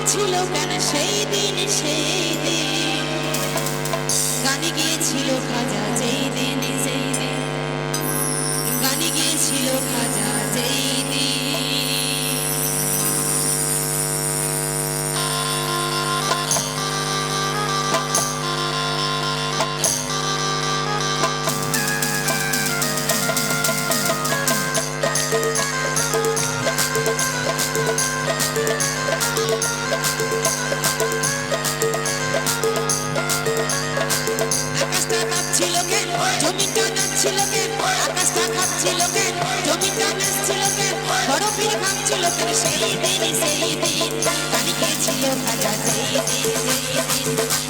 ছিল কেন সেই দিন গানে গিয়েছিল খাজা যেই দিন গানে গিয়েছিল খাজা যেই দিন। আকাশটা কাঁপছিল কেন, জমিটা নাচছিল কেন, আকাশটা কাঁপছিল কেন, জমিটা নাচছিল কেন, বরফের ভাঙছিল কেন সেই দিন গানে গিয়েছিল খাজা যেই দিন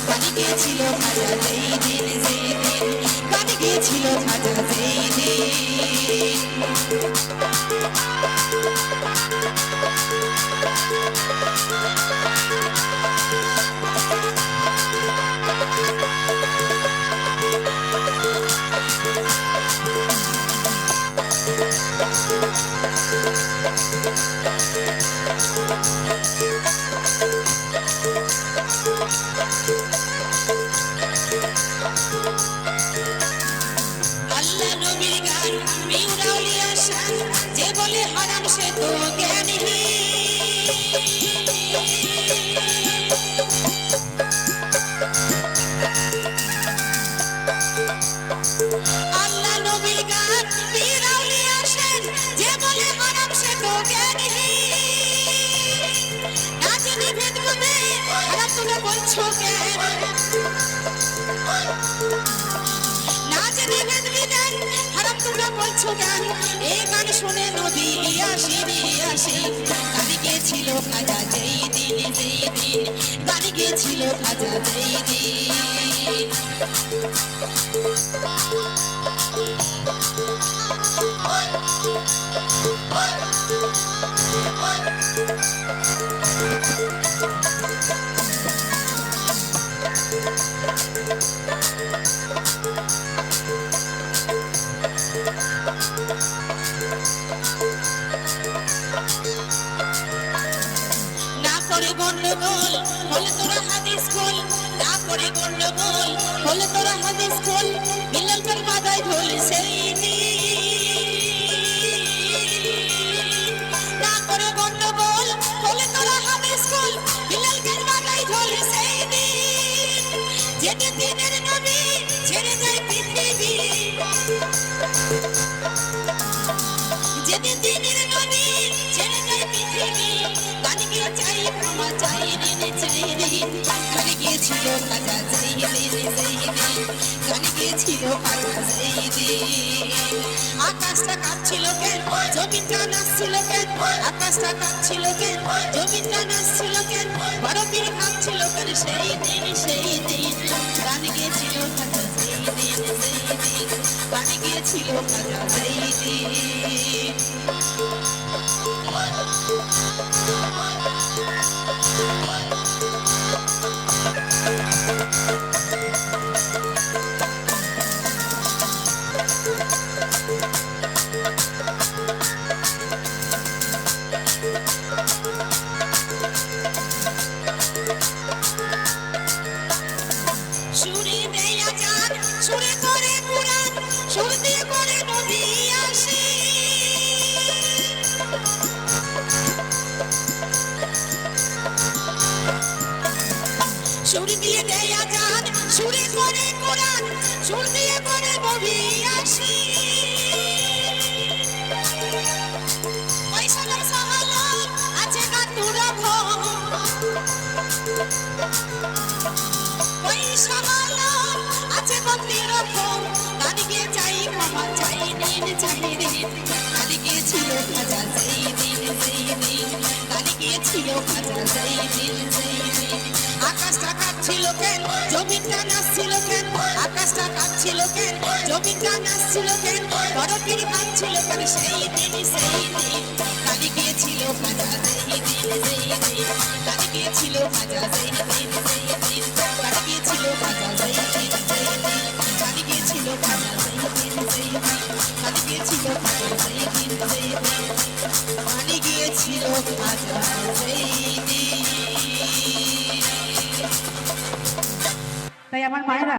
গানে গিয়েছিল খাজা যেই দিন গানে গিয়েছিল খাজা যেই দিন। আল্লাহ নবীর গান মিউরাউলিয়া শান, যে বলে হারাম সে তো জ্ঞানহীন। আল্লাহ নবীর গান মিউরাউলিয়া শান, যে বলে হারাম সে তো জ্ঞানহীন। না জেনে ভেদ বুঝে হারাম তোমরা বলছো কেন, না জেনে ভেদ বিধান হারাম তোমরা বলছো কেন। এই গান শুনে নবী ইয়াসিন গানে গিয়েছিল খাজা যেই দিন গানে গিয়েছিল খাজা যেই দিন। না করে গন্ডগোল হলে তোরা হাদিস খোল, না করে গন্ডগোল হলে তোরা হাদিস খোল, মিলন কর বাদাই ঢোল সেই না করে গন্ডগোল হলে তোরা হাদিস খোল, মিলন কর বাদাই ঢোল সেই যেতে দিনের নবী ছেড়ে যায় পৃথিবী, যেতে দিনের নবী ছেড়ে যায় পৃথিবী। গানে গিয়ে চাই ক্ষমা চাই দিন গানে গিয়েছিল খাজা যেই দিন গানে গিয়েছিল খাজা যেই দিন। আকাশটা কাঁপছিল কেন, জমিটা নাচছিল কেন, আকাশটা কাঁপছিল কেন, জমিটা নাচছিল কেন, বরফের ভাঙছিল কেন সেই দিন গানে গিয়েছিল খাজা যেই দিন গানে গিয়েছিল খাজা যেই দিন। সুরে দেয় আজান, সুরে করে কুরআন, সুর দিয়ে করে নবী আসে। সুর দিয়ে দেয় আজান, সুরে করে কুরআন, সুর দিয়ে করে নবী আসে। ওই সালাম সালাম আছে কাতুরা ভোগ, ওই সালাম আছে বন্দির ভোগ। গানে গিয়ে চাই ক্ষমা চাই দিন গানে গিয়েছিল খাজা যেই দিন গানে গিয়েছিল খাজা যেই দিন। আকাশটা কাঁপছিল কেন, জমিটা নাচছিল কেন, আকাশটা কাঁপছিল কেন, জমিটা নাচছিল কেন, বরফের ভাঙছিল কেন সেই দিন গানে গিয়েছিল খাজা যেই দিন গানে গিয়েছিল খাজা যেই দিন গানে গিয়েছিল খাজা যেই দিন গানে গিয়েছিল খাজা যেই দিন গানে গিয়েছিল খাজা যেই দিন গানে গিয়েছিল খাজা যেই দিন। তাই আমার মায়েরা